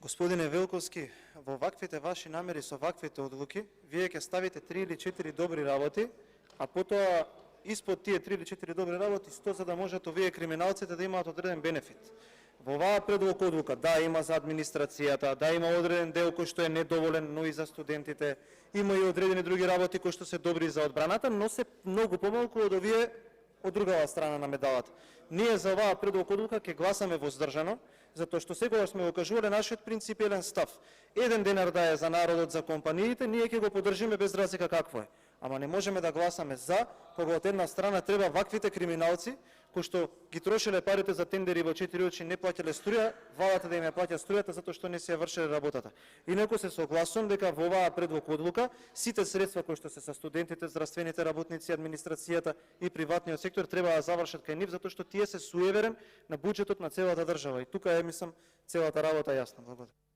Господине Велковски, во ваквите ваши намери со ваквите одлуки, вие ќе ставите 3 или 4 добри работи, а потоа испод тие 3 или 4 добри работи, сто за да можат овие криминалците да имаат одреден бенефит. Во оваа одлука, да, има за администрацијата, да, има одреден дел кој што е недоволен, но и за студентите, има и одредени други работи кои што се добри за одбраната, но се многу помалку од овие од другава страна на медалата. Ние за оваа одлука ќе гласаме воздржано, затоа што секогаш сме го кажувале нашиот принципиелен став. 1 денар да е за народот, за компаниите, ние ќе го поддржиме без разлика какво е. Ама не можеме да гласаме за, кога од една страна треба ваквите криминалци, кои што ги трошеле парите за тендери во 4 очи, не плаќале струја, валата да им ја плаќа струјата затоа што не се ја вршеле работата. Инаку се согласувам дека во оваа одлука сите средства кои што се со студентите, здравствените работници, администрацијата и приватниот сектор треба да завршат кај нив затоа што тие се суеверен на буџетот на целата држава. И тука е, мислам, целата работа јасна. Благодарам.